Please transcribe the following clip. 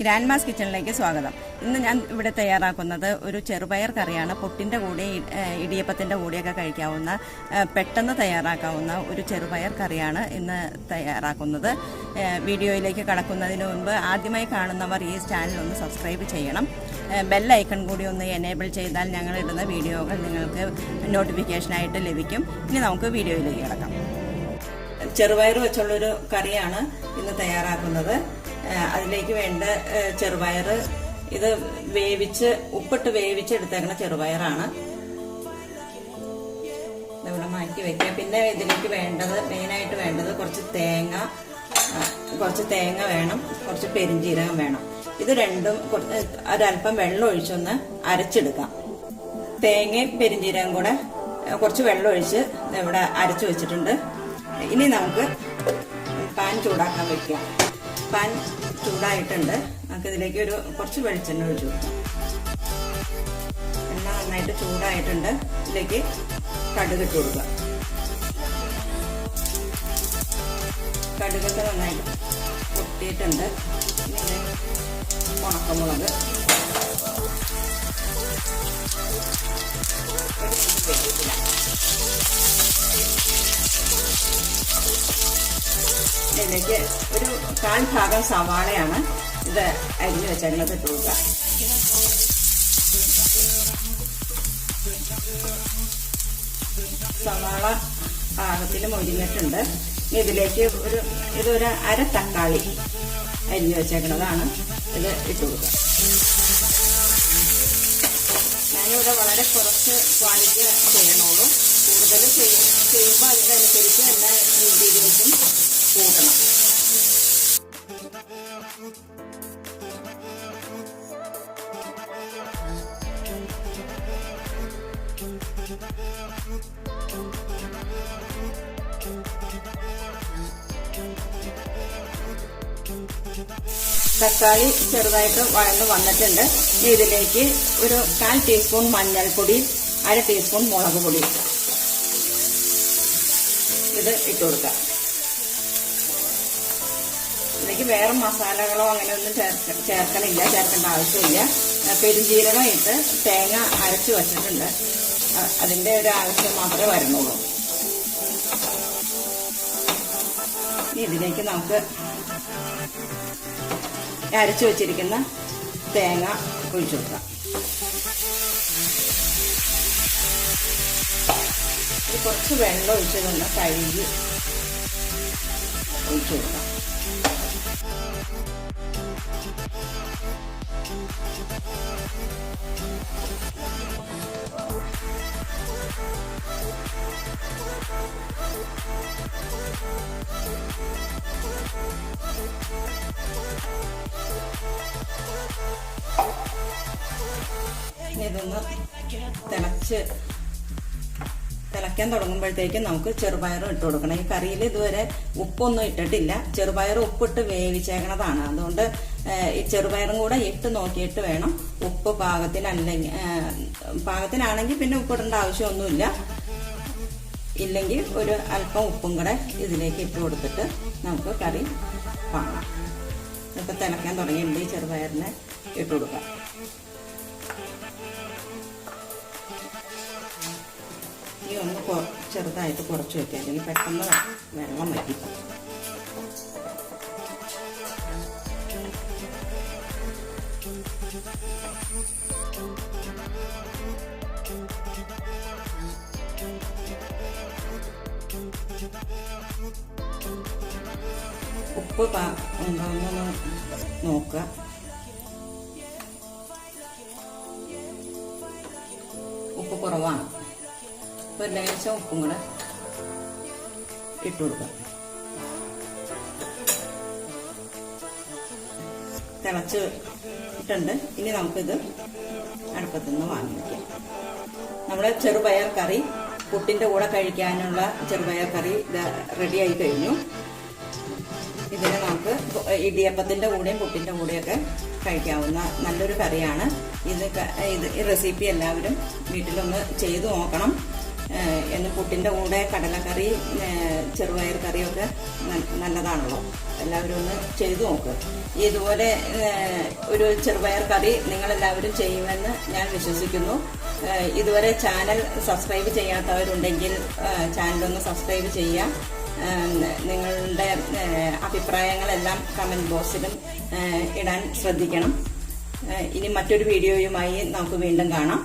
Grandmas കിച്ചണിലേക്ക് സ്വാഗതം. ഇന്ന് ഞാൻ ഇവിടെ തയ്യാറാക്കുന്നത് ഒരു ചെറുപയർ കറിയാണ്. പുട്ടിൻ്റെ കൂടെ ഇടിയപ്പത്തിൻ്റെ കൂടെയൊക്കെ കഴിക്കാവുന്ന പെട്ടെന്ന് തയ്യാറാക്കാവുന്ന ഒരു ചെറുപയർ കറിയാണ് ഇന്ന് തയ്യാറാക്കുന്നത്. വീഡിയോയിലേക്ക് കടക്കുന്നതിന് മുൻപ് ആദ്യമായി കാണുന്നവർ ഈ ചാനൽ ഒന്ന് സബ്സ്ക്രൈബ് ചെയ്യണം. ബെൽ ഐക്കൺ കൂടി ഒന്ന് എനേബിൾ ചെയ്താൽ ഞങ്ങളിടുന്ന വീഡിയോകൾ നിങ്ങൾക്ക് നോട്ടിഫിക്കേഷനായിട്ട് ലഭിക്കും. ഇനി നമുക്ക് വീഡിയോയിലേക്ക് കിടക്കാം. ചെറുപയർ വെച്ചുള്ളൊരു കറിയാണ് ഇന്ന് തയ്യാറാക്കുന്നത്. അതിലേക്ക് വേണ്ട ചെറുപയർ ഇത് ഉപ്പിട്ട് വേവിച്ചെടുത്തേക്കുന്ന ചെറുപയറാണ്. ഇവിടെ മാറ്റി വെക്കുക. പിന്നെ ഇതിലേക്ക് മെയിനായിട്ട് വേണ്ടത് കുറച്ച് തേങ്ങ വേണം, കുറച്ച് പെരിഞ്ജീരകം വേണം. ഇത് രണ്ടും ഒരല്പം വെള്ളം ഒഴിച്ചൊന്ന് അരച്ചെടുക്കാം. തേങ്ങയും പെരിഞ്ജീരകം കൂടെ കുറച്ച് വെള്ളം ഒഴിച്ച് ഇവിടെ അരച്ചു വെച്ചിട്ടുണ്ട്. ഇനി നമുക്ക് പാൻ ചൂടാക്കാൻ വെക്കാം. പാൻ ചൂടായിട്ടുണ്ട്. നമുക്ക് ഇതിലേക്ക് കുറച്ച് വെളിച്ചെണ്ണ ഒഴിച്ചു കൊടുക്കാം. എണ്ണ നന്നായിട്ട് ചൂടായിട്ടുണ്ട്. ഇതിലേക്ക് കടുക് ഇട്ട് കൊടുക്കുക. കടുകൊക്കെ നന്നായിട്ട് പൊട്ടിയിട്ടുണ്ട്. ഇനി ഉണക്കമുളക്, ഇതിലേക്ക് ഒരു 1/4 ഭാഗം സവാളയാണ് ഇത് അരിഞ്ഞു വെച്ചതിനകത്ത് ഇട്ട് കൊടുക്കുക. സവാള പാകത്തിൽ മൊരിഞ്ഞിട്ടുണ്ട്. ഇതിലേക്ക് ഇതൊരു 1/2 തക്കാളി അരിഞ്ഞു വെച്ചേക്കുന്നതാണ് ഇത് ഇട്ട് കൊടുക്കുക. ഞാനിവിടെ വളരെ കുറച്ച് ക്വാണ്ടിറ്റി ചെയ്യണുള്ളൂ. കൂടുതൽ ചെയ്യുമ്പോൾ അതിനനുസരിച്ച് എല്ലാ ഇൻഗ്രീഡിയൻസും കൂട്ടണം. തക്കാളി ചെറുതായിട്ട് വഴന്ന് വന്നിട്ടുണ്ട്. ഇതിലേക്ക് ഒരു 1/4 ടീസ്പൂൺ മഞ്ഞൾപ്പൊടി, 1/2 ടീസ്പൂൺ മുളക് പൊടി ഇത് ഇട്ട് കൊടുക്കാം. ഇതിലേക്ക് വേറെ മസാലകളോ അങ്ങനെയൊന്നും ചേർക്കേണ്ട ആവശ്യമില്ല. പെരുംജീരകം ഇട്ട് തേങ്ങ അരച്ചു വച്ചിട്ടുണ്ട്. അതിന്റെ ഒരു ആവശ്യം മാത്രമേ വരുന്നുള്ളൂ. ഇതിലേക്ക് നമുക്ക് അരച്ചു വെച്ചിരിക്കുന്ന തേങ്ങ ഒഴിച്ചു കൊടുക്കാം. കുറച്ച് വെള്ളം ഒഴിച്ചതൊന്ന് കഴുകി ഒഴിച്ചു കൊടുക്കാം. ഇതൊന്ന് തിളയ്ക്കാൻ തുടങ്ങുമ്പോഴത്തേക്കും നമുക്ക് ചെറുപയറും ഇട്ട് കൊടുക്കണം. ഈ കറിയിൽ ഇതുവരെ ഉപ്പൊന്നും ഇട്ടിട്ടില്ല. ചെറുപയർ ഉപ്പിട്ട് വേവിച്ചേക്കണതാണ്. അതുകൊണ്ട് ഈ ചെറുപയറും കൂടെ ഇട്ട് നോക്കിയിട്ട് വേണം. ഉപ്പ് പാകത്തിനാണെങ്കിൽ പിന്നെ ഉപ്പിടേണ്ട ആവശ്യമൊന്നുമില്ല. ഇല്ലെങ്കിൽ ഒരു അല്പം ഉപ്പും കൂടെ ഇതിലേക്ക് ഇട്ട് കൊടുത്തിട്ട് നമുക്ക് കറി കാണാം. ഇപ്പൊ തിളയ്ക്കാൻ തുടങ്ങിയിട്ടുണ്ട്. ഈ ചെറുപയറിനെ ഇട്ട് കൊടുക്കാം. ഈ ഒന്ന് ചെറുതായിട്ട് കുറച്ച് വെക്കുക, അല്ലെങ്കിൽ പെട്ടെന്ന് വെള്ളം വറ്റിക്കും. ഉപ്പ് ഉണ്ടോന്നൊന്ന് നോക്കുക. ഉപ്പ് കുറവാണ്. ഒരു ലേശം ഉപ്പും കൂടെ ഇട്ട് കൊടുക്കാം. തിളച്ചിട്ടുണ്ട്. ഇനി നമുക്കിത് അടുപ്പത്തുനിന്ന് വാങ്ങി വയ്ക്കാം. നമ്മുടെ ചെറുപയർ കറി, പുട്ടിൻ്റെ കൂടെ കഴിക്കാനുള്ള ചെറുപയർ കറി ഇത് റെഡിയായി കഴിഞ്ഞു. ഇതിന് നമുക്ക് ഇടിയപ്പത്തിൻ്റെ കൂടെയും പുട്ടിൻ്റെ കൂടെയൊക്കെ കഴിക്കാവുന്ന നല്ലൊരു കറിയാണ്. ഈ റെസിപ്പി എല്ലാവരും വീട്ടിലൊന്ന് ചെയ്തു നോക്കണം. എന്ന് പുട്ടിൻ്റെ കൂടെ കടലക്കറി ചെറുപയർ കറിയൊക്കെ നല്ലതാണല്ലോ. എല്ലാവരും ഒന്ന് ചെയ്തു നോക്കുക. ഇതുപോലെ ഒരു ചെറുപയർ കറി നിങ്ങളെല്ലാവരും ചെയ്യുമെന്ന് ഞാൻ വിശ്വസിക്കുന്നു. ഇതുവരെ ചാനൽ സബ്സ്ക്രൈബ് ചെയ്യാത്തവരുണ്ടെങ്കിൽ ചാനലൊന്ന് സബ്സ്ക്രൈബ് ചെയ്യുക. നിങ്ങളുടെ അഭിപ്രായങ്ങളെല്ലാം കമൻറ്റ് ബോക്സിലും ഇടാൻ ശ്രദ്ധിക്കണം. ഇനി മറ്റൊരു വീഡിയോയുമായി നമുക്ക് വീണ്ടും കാണാം.